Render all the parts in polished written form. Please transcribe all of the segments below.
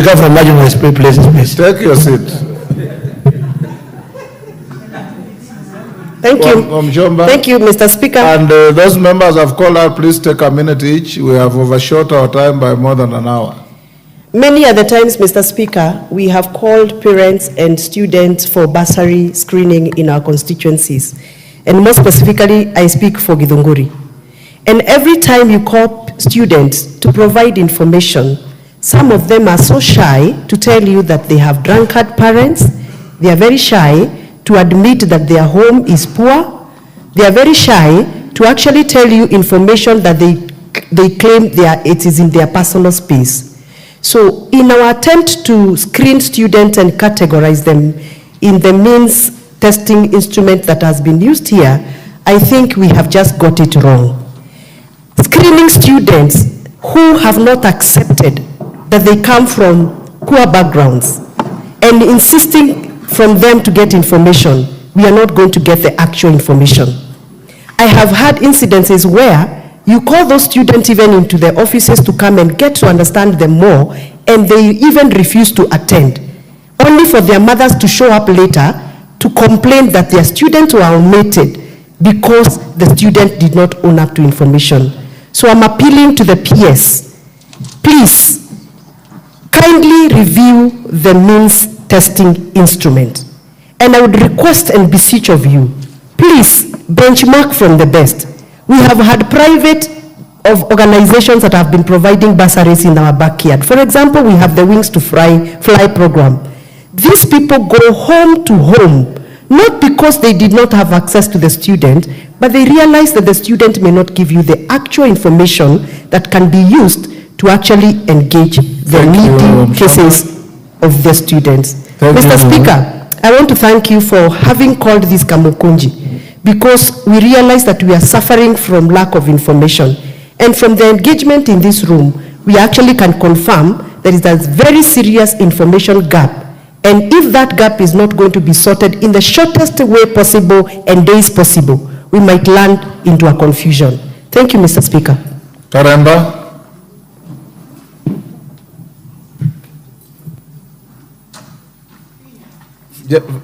come from marginal places, please. Take your seat. Thank you. Wamuchomba. Thank you, Mr. Speaker. And those members have called out, please take a minute each. We have overshot our time by more than an hour. Many other times, Mr. Speaker, we have called parents and students for bursary screening in our constituencies. And more specifically, I speak for Githunguri. And every time you call students to provide information, some of them are so shy to tell you that they have drunkard parents. They are very shy to admit that their home is poor. They are very shy to actually tell you information that they claim it is in their personal space. So in our attempt to screen students and categorize them in the means testing instrument that has been used here, I think we have just got it wrong. Screening students who have not accepted that they come from poor backgrounds and insisting from them to get information, we are not going to get the actual information. I have had incidences where you call those students even into the offices to come and get to understand them more, and they even refuse to attend, only for their mothers to show up later to complain that their students were omitted because the student did not own up to information. So I'm appealing to the PS, please kindly review the means testing instrument. And I would request and beseech of you, please benchmark from the best. We have had private organizations that have been providing bursaries in our backyard. For example, we have the Wings to Fly program. These people go home to home, not because they did not have access to the student, but they realize that the student may not give you the actual information that can be used to actually engage the needy cases of the students. Mr. Speaker, I want to thank you for having called this Kamukunji, because we realize that we are suffering from lack of information. And from the engagement in this room, we actually can confirm there is a very serious information gap. And if that gap is not going to be sorted in the shortest way possible and days possible, we might land into a confusion. Thank you, Mr. Speaker. Karamba.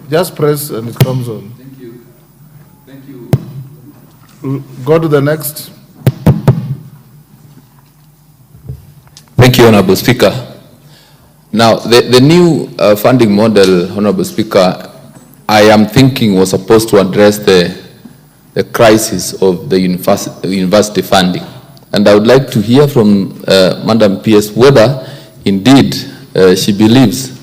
Just press and it comes on. Thank you. Thank you. Go to the next. Thank you, Honorable Speaker. Now, the new funding model, Honorable Speaker, I am thinking was supposed to address the crisis of the university funding. And I would like to hear from Madam PS whether indeed she believes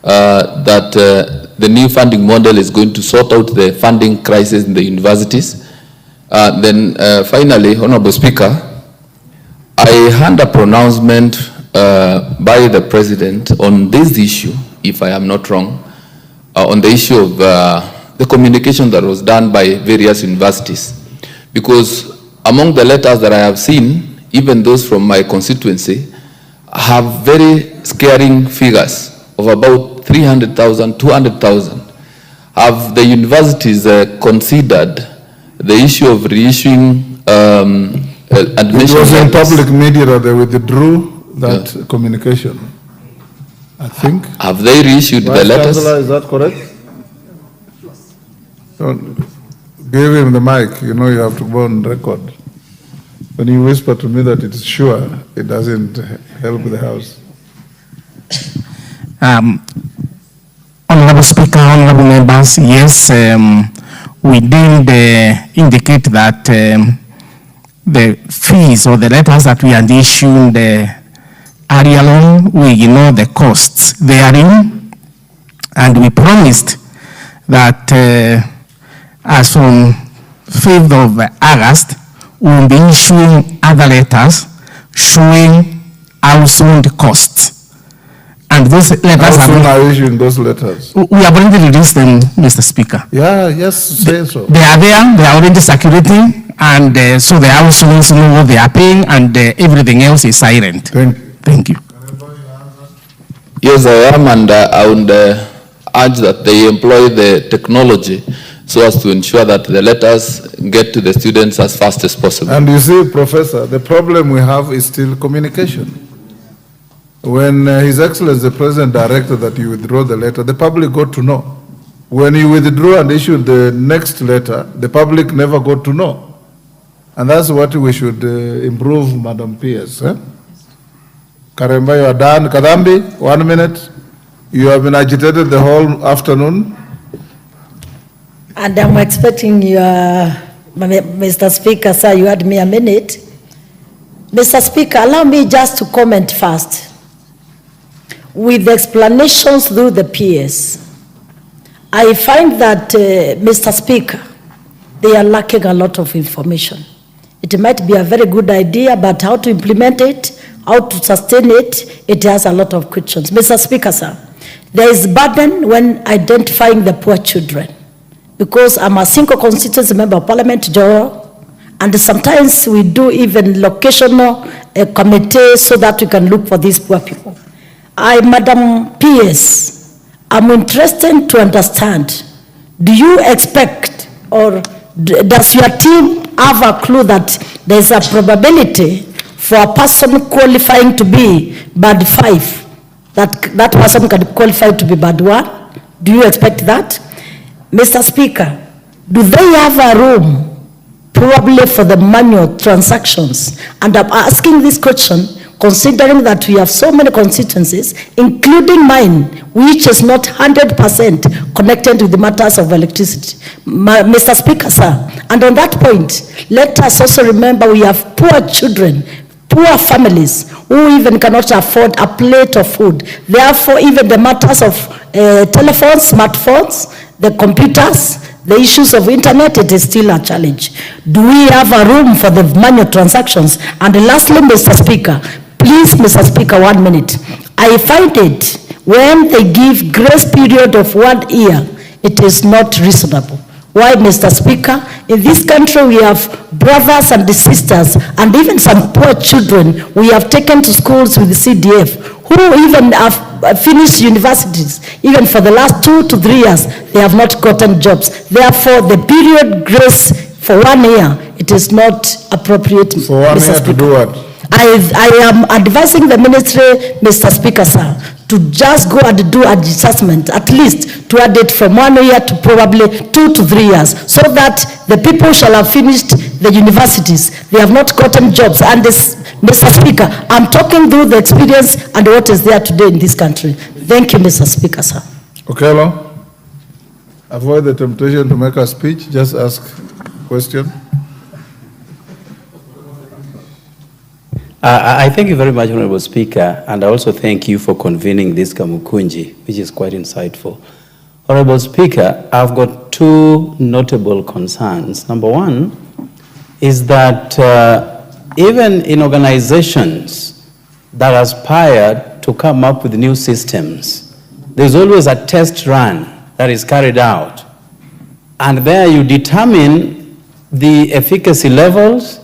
that the new funding model is going to sort out the funding crisis in the universities. Then finally, Honorable Speaker, I heard a pronouncement by the President on this issue, if I am not wrong, on the issue of the communication that was done by various universities. Because among the letters that I have seen, even those from my constituency, have very scaring figures of about 300,000, 200,000. Have the universities considered the issue of reissuing admission? It was in public media that they withdrew that communication, I think. Have they reissued the letters? Chancellor, is that correct? Give him the mic. You know you have to go on record. When you whisper to me that it's sure, it doesn't help the House. Honorable Speaker, honorable members, yes, we did indicate that the fees or the letters that we had issued earlier on, we know the costs therein, and we promised that as from 5th of August, we will be issuing other letters showing household costs. And those letters are issuing those letters. We have already released them, Mr. Speaker. Yeah, yes, say so. They are there, they are already circulating, and so the households know what they are paying, and everything else is silent. Thank you. Yes, I am, and I would urge that they employ the technology so as to ensure that the letters get to the students as fast as possible. And you see, Professor, the problem we have is still communication. when His Excellency the President directed that you withdraw the letter, the public got to know. When you withdrew and issued the next letter, the public never got to know. And that's what we should improve, Madam PS. Karemba, you are done. Kadambi, 1 minute. You have been agitated the whole afternoon. And I'm expecting your, Mr. Speaker, sir, you had me a minute. Mr. Speaker, allow me just to comment first. With the explanations through the PS, I find that, Mr. Speaker, they are lacking a lot of information. It might be a very good idea, but how to implement it, how to sustain it, it has a lot of questions. Mr. Speaker, sir, there is burden when identifying the poor children, because I'm a single constituency member of Parliament, Joro, and sometimes we do even locational committees so that we can look for these poor people. Madam PS, I'm interested to understand, do you expect or does your team have a clue that there's a probability for a person qualifying to be band 5, that person can qualify to be band 1? Do you expect that? Mr. Speaker, do they have a room probably for the manual transactions? And I'm asking this question considering that we have so many constituencies, including mine, which is not 100% connected with the matters of electricity. Mr. Speaker, sir, and on that point, let us also remember we have poor children, poor families who even cannot afford a plate of food. Therefore, even the matters of telephones, smartphones, the computers, the issues of internet, it is still a challenge. Do we have a room for the manual transactions? And lastly, Mr. Speaker, please, Mr. Speaker, 1 minute. I find it when they give grace period of 1 year, it is not reasonable. Why, Mr. Speaker? In this country, we have brothers and sisters, and even some poor children we have taken to schools with the CDF, who even have finished universities. Even for the last 2 to 3 years, they have not gotten jobs. Therefore, the period grace for 1 year, it is not appropriate. For 1 year to do what? I am advising the ministry, Mr. Speaker, sir, to just go and do adjustment, at least to add it from 1 year to probably 2 to 3 years, so that the people shall have finished the universities. They have not gotten jobs. And this, Mr. Speaker, I'm talking through the experience and what is there today in this country. Thank you, Mr. Speaker, sir. Okello, avoid the temptation to make a speech. Just ask question. I thank you very much, Honorable Speaker, and I also thank you for convening this Kamukunji, which is quite insightful. Honorable Speaker, I've got 2 notable concerns. Number 1 is that even in organizations that aspire to come up with new systems, there's always a test run that is carried out. And there you determine the efficacy levels,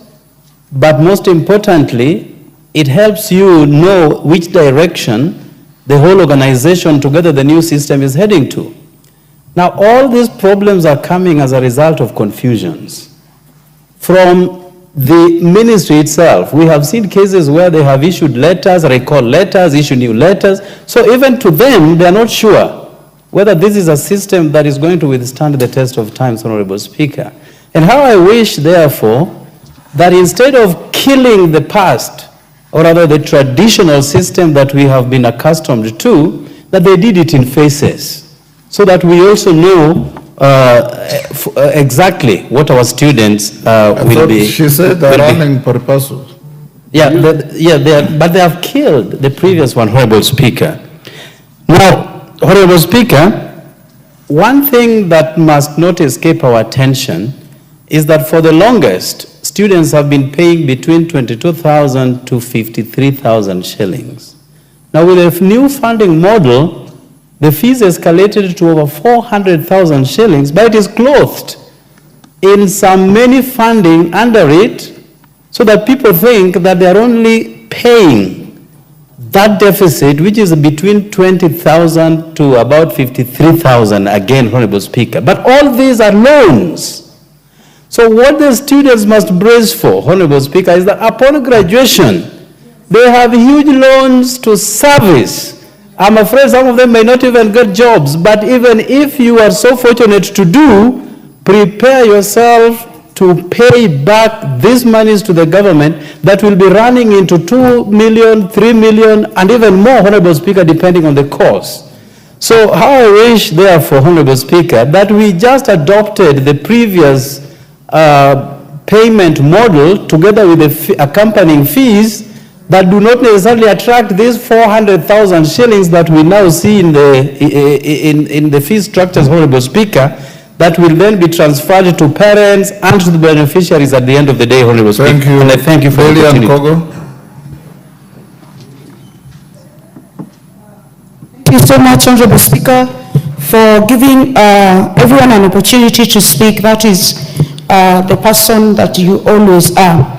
but most importantly, it helps you know which direction the whole organization, together the new system, is heading to. Now, all these problems are coming as a result of confusions. From the ministry itself, we have seen cases where they have issued letters, recall letters, issue new letters. So even to them, they are not sure whether this is a system that is going to withstand the test of time, Honorable Speaker. And how I wish, therefore, that instead of killing the past, or rather the traditional system that we have been accustomed to, that they did it in phases, so that we also know exactly what our students will be. She said they're running purposes. Yeah, but they have killed the previous one, Honorable Speaker. Now, Honorable Speaker, one thing that must not escape our attention is that for the longest, students have been paying between 22,000 to 53,000 shillings. Now, with a new funding model, the fees escalated to over 400,000 shillings, but it is clothed in some many funding under it, so that people think that they are only paying that deficit, which is between 20,000 to about 53,000, again, Honorable Speaker. But all these are loans. So what the students must brace for, Honorable Speaker, is that upon graduation, They have huge loans to service. I'm afraid some of them may not even get jobs, but even if you are so fortunate to do, prepare yourself to pay back these monies to the government that will be running into 2 million, 3 million, and even more, Honorable Speaker, depending on the cost. So how I wish, therefore, Honorable Speaker, that we just adopted the previous payment model together with the accompanying fees that do not necessarily attract these 400,000 shillings that we now see in the fee structures, Honorable Speaker, that will then be transferred to parents and to the beneficiaries at the end of the day, Honorable Speaker. Thank you. And I thank you for the opportunity. Kogo. Thank you so much, Honorable Speaker, for giving everyone an opportunity to speak. That is the person that you always are.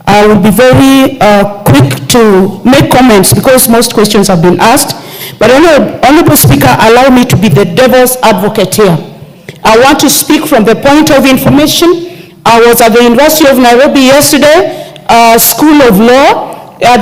I will be very quick to make comments because most questions have been asked. But Honorable Speaker, allow me to be the devil's advocate here. I want to speak from the point of information. I was at the University of Nairobi yesterday, School of Law, at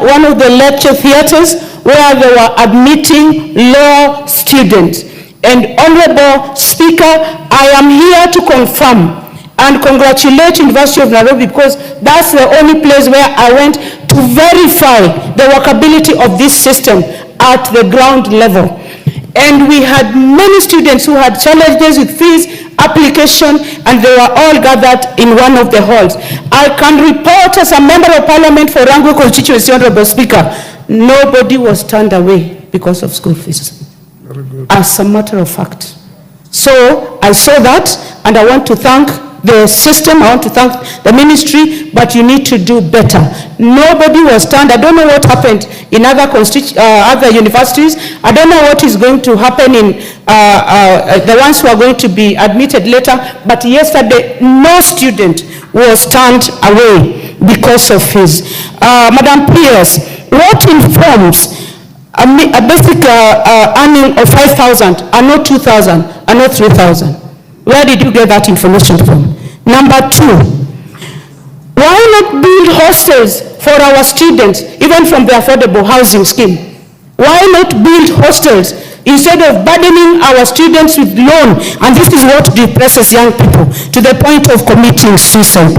one of the lecture theaters where they were admitting law students. And Honorable Speaker, I am here to confirm and congratulate University of Nairobi because that's the only place where I went to verify the workability of this system at the ground level. And we had many students who had challenges with fees, application, and they were all gathered in one of the halls. I can report as a member of parliament for Rango constituency, Honorable Speaker, nobody was turned away because of school fees. As a matter of fact. So I saw that, and I want to thank the system, I want to thank the ministry, but you need to do better. Nobody was turned. I don't know what happened in other universities. I don't know what is going to happen in the ones who are going to be admitted later, but yesterday no student was turned away because of his. Madam Pierce, what informs a basic earning of 5,000 and not 2,000 and not 3,000? Where did you get that information from? Number two, why not build hostels for our students, even from the affordable housing scheme? Why not build hostels instead of burdening our students with loan? And this is what depresses young people to the point of committing suicide.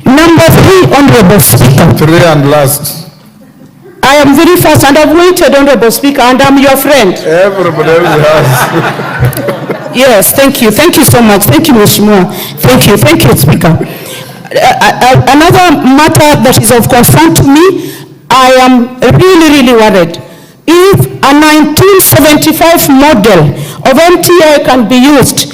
Number three, Honorable Speaker. Three and last. I am very fast and I've waited, Honorable Speaker, and I'm your friend. Everybody else has. Yes, thank you. Thank you so much. Thank you, Mheshimiwa. Thank you, Speaker. Another matter that is of concern to me, I am really worried. If a 1975 model of MTI can be used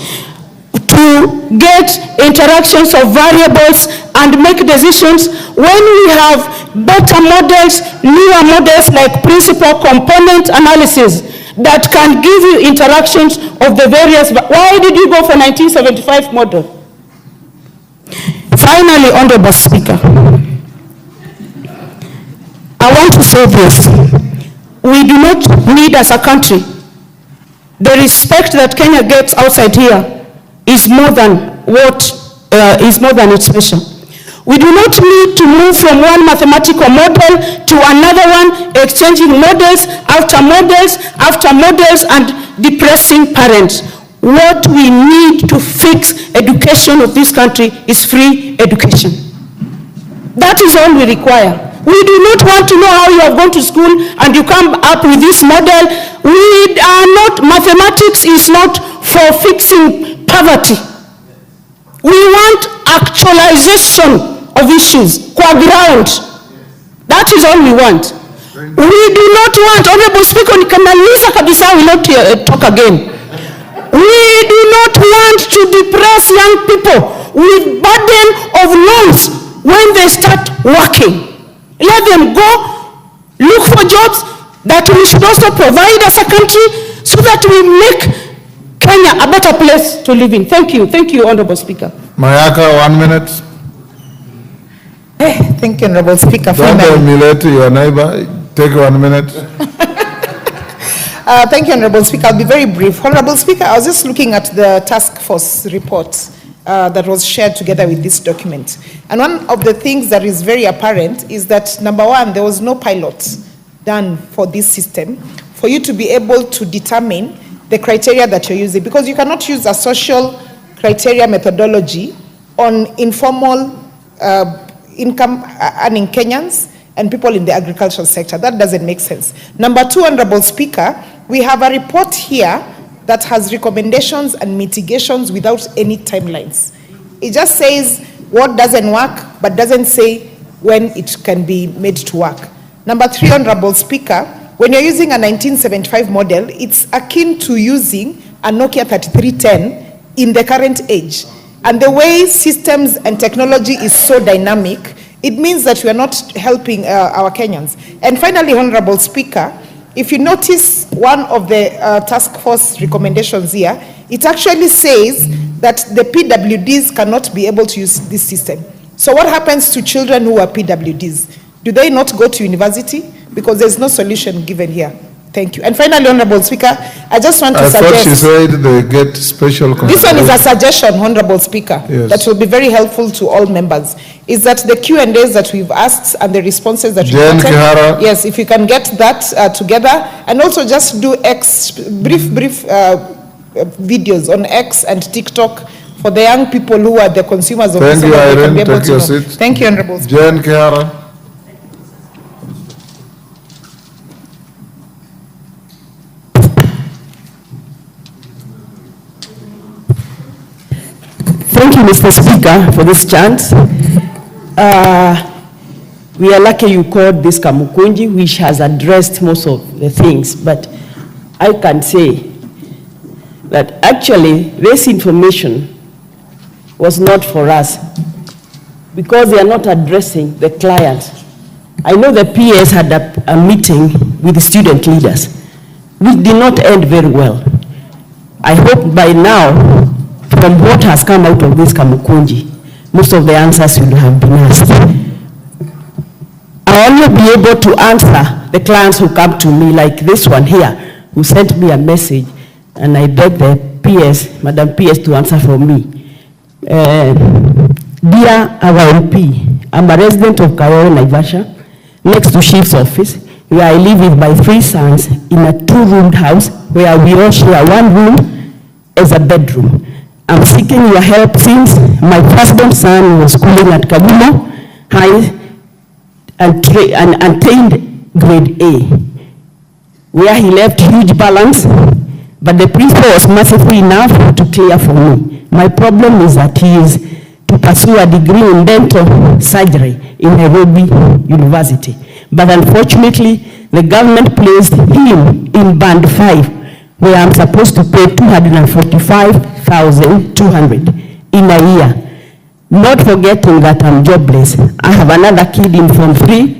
to get interactions of variables and make decisions, when we have better models, newer models like principal component analysis that can give you interactions of the various. Why did you go for 1975 model? Finally, Honorable Speaker, I want to say this. We do not need as a country, the respect that Kenya gets outside here is more than its mission. We do not need to move from one mathematical model to another one, exchanging models after models and depressing parents. What we need to fix education of this country is free education. That is all we require. We do not want to know how you have gone to school and you come up with this model. Mathematics is not for fixing poverty. We want actualization of issues, qua ground. That is all we want. We do not want, Honorable Speaker, nikamaliza kabisa, we will not talk again. We do not want to depress young people with burden of loans when they start working. Let them go look for jobs that we should also provide as a country so that we make Kenya a better place to live in. Thank you, Honorable Speaker. Mayaka, 1 minute. Thank you, Honorable Speaker. Don't emulate your neighbor. Take 1 minute. Thank you, Honorable Speaker. I'll be very brief. Honorable Speaker, I was just looking at the task force report that was shared together with this document. And one of the things that is very apparent is that, number one, there was no pilot done for this system for you to be able to determine the criteria that you're using, because you cannot use a social criteria methodology on informal income earning Kenyans and people in the agricultural sector. That doesn't make sense. Number two, Honorable Speaker, we have a report here that has recommendations and mitigations without any timelines. It just says what doesn't work, but doesn't say when it can be made to work. Number three, Honorable Speaker, when you're using a 1975 model, it's akin to using a Nokia 3310 in the current age. And the way systems and technology is so dynamic, it means that we are not helping our Kenyans. And finally, Honorable Speaker, if you notice one of the task force recommendations here, it actually says that the PWDs cannot be able to use this system. So what happens to children who are PWDs? Do they not go to university? Because there's no solution given here. Thank you. And finally, Honorable Speaker, I just want to suggest... I thought she said they get special... This one is a suggestion, Honorable Speaker, yes, that will be very helpful to all members. Is that the Q&As that we've asked and the responses that we've gotten, yes, if you can get that together, and also just do brief videos on X and TikTok for the young people who are the consumers of this. Thank you, Irene. Take your seat. Thank you, Honorable Speaker. Jen Kihara. Thank you, Mr. Speaker, for this chance. We are lucky you called this Kamukunji, which has addressed most of the things, but I can say that actually this information was not for us because they are not addressing the clients. I know the PS had a meeting with the student leaders, which did not end very well. I hope by now, from what has come out of this Kamukunji, most of the answers will have been asked. I only be able to answer the clients who come to me, like this one here, who sent me a message, and I beg the PS, Madam PS, to answer for me. Dear our MP, I'm a resident of Kayoro, Naivasha, next to Chief's office, where I live with my 3 sons in a 2-roomed house where we all share 1 room as a bedroom. I'm seeking your help since my firstborn son was schooling at Kabumo High and attained grade A, where he left huge balance, but the principal was merciful enough to clear for me. My problem is that he is to pursue a degree in dental surgery in Nairobi University. But unfortunately, the government placed him in band 5, where I'm supposed to pay 245,200 in a year. Not forgetting that I'm jobless. I have another kid in Form 3,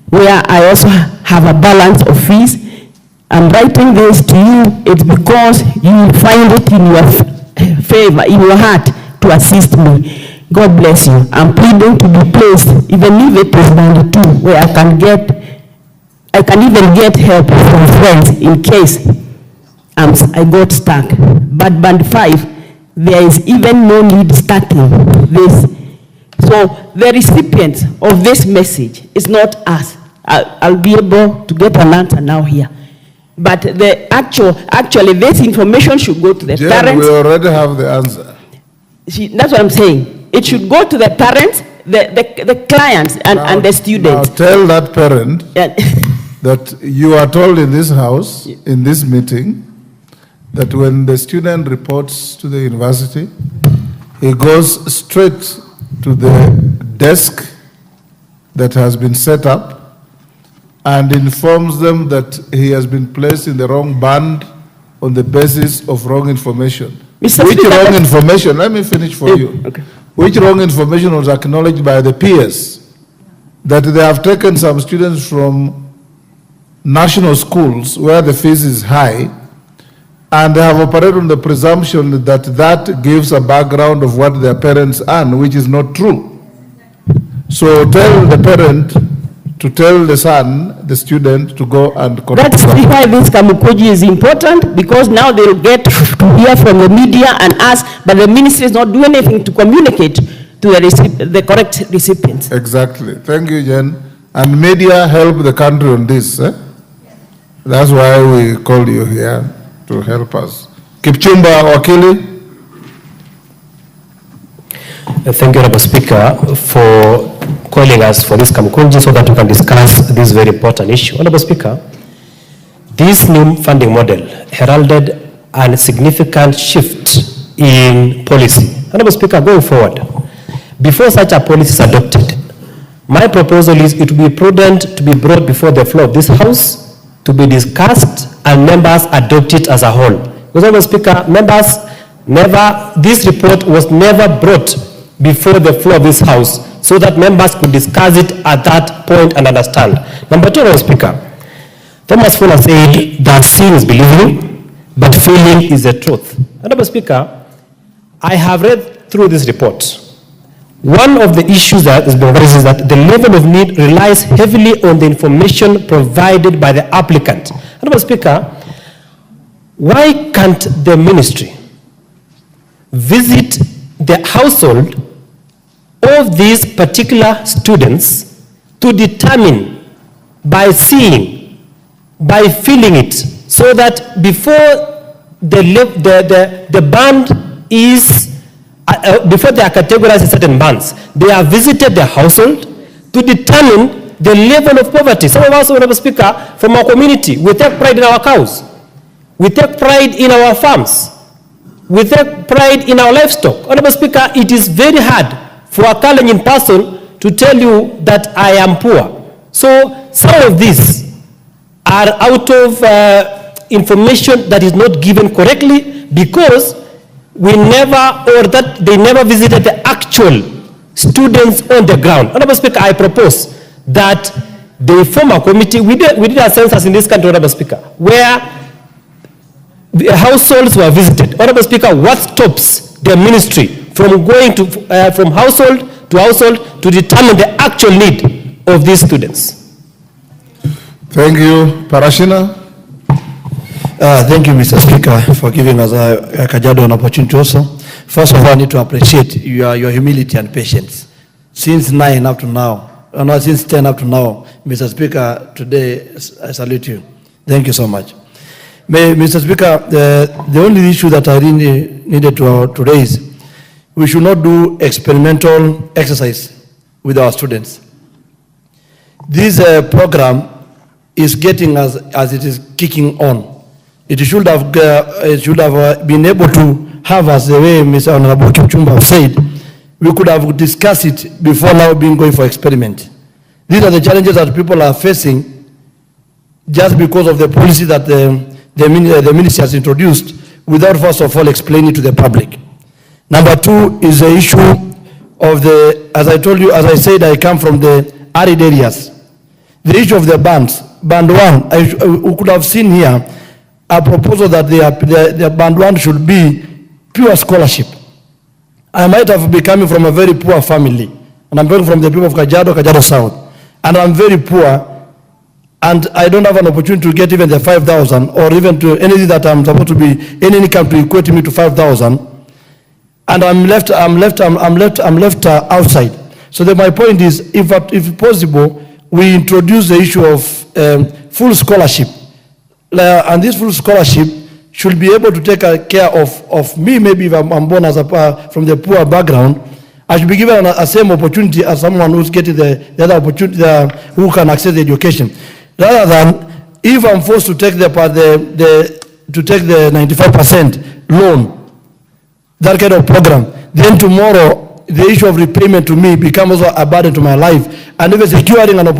where I also have a balance of fees. I'm writing this to you, it's because you will find it in your favor, in your heart, to assist me. God bless you. I'm pleading to be placed, even if it is band 2, where I can even get help from friends in case I got stuck. But band 5, there is even no need starting this. So the recipient of this message is not us. I'll be able to get an answer now here. But the actually this information should go to the parents. We already have the answer. That's what I'm saying. It should go to the parents, the clients, and the students. Now tell that parent that you are told in this house, in this meeting, that when the student reports to the university, he goes straight to the desk that has been set up and informs them that he has been placed in the wrong band on the basis of wrong information. Which wrong information? Let me finish for you. Okay. Which wrong information was acknowledged by the peers? That they have taken some students from national schools where the fees is high, and they have operated on the presumption that that gives a background of what their parents earn, which is not true. So tell the parent to tell the son, the student, to go and correct. That's why this Kamukunji is important, because now they'll get to hear from the media and ask, but the ministry is not doing anything to communicate to the correct recipients. Exactly. Thank you, Jen. And media help the country on this. That's why we called you here to help us. Kipchumba Wakili. Thank you, Honorable Speaker, for calling us for this Kamukunji so that we can discuss this very important issue. Honorable Speaker, this new funding model heralded a significant shift in policy. Honorable Speaker, going forward, before such a policy is adopted, my proposal is it will be prudent to be brought before the floor of this House to be discussed and members adopt it as a whole. Because, Honorable Speaker, members this report was never brought before the floor of this House so that members could discuss it at that point and understand. Number two, Honorable Speaker, Thomas Fuller said that seeing is believing, but feeling is the truth. Honorable Speaker, I have read through this report. One of the issues that is being raised is that the level of need relies heavily on the information provided by the applicant. Honorable Speaker, why can't the ministry visit the household of these particular students to determine by seeing, by feeling it, so that before the band is before they are categorized in certain bands, they have visited the household to determine the level of poverty. Some of us, Honorable Speaker, from our community, we take pride in our cows. We take pride in our farms. We take pride in our livestock. Honorable Speaker, it is very hard for a Kalenjin person to tell you that I am poor. So some of these are out of information that is not given correctly because we never, or that they never visited the actual students on the ground. Honorable Speaker, I propose that they form a committee. We did a census in this country, Honorable Speaker, where the households were visited. Honorable Speaker, what stops the ministry from going to from household to determine the actual need of these students? Thank you. Parashina. Thank you, Mr. Speaker, for giving us Kajiado an opportunity also. First of all, I need to appreciate your humility and patience. Since 9 up to now, since 10 up to now, Mr. Speaker, today I salute you. Thank you so much. Mr. Speaker, the only issue that I really needed to raise, we should not do experimental exercise with our students. This program is getting as it is kicking on. It should have been able to have, as the way Mr. Honorable Kipchumba said, we could have discussed it before now being going for experiment. These are the challenges that people are facing just because of the policy that the ministry has introduced without first of all explaining to the public. Number two is the issue of as I told you, as I said, I come from the arid areas. The issue of the bands. Band 1, we could have seen here a proposal that the band 1 should be pure scholarship. I might have been coming from a very poor family, and I'm coming from the people of Kajiado South, and I'm very poor, and I don't have an opportunity to get even the 5,000 or even to anything that I'm supposed to be in any country equating me to 5,000, and I'm left outside. So that my point is, if possible, we introduce the issue of full scholarship, and this full scholarship should be able to take care of me. Maybe if I'm born as from the poor background, I should be given a same opportunity as someone who's getting the other opportunity, who can access the education. Rather than if I'm forced to take the 95% loan, that kind of program, then tomorrow the issue of repayment to me becomes also a burden to my life, and even securing an opportunity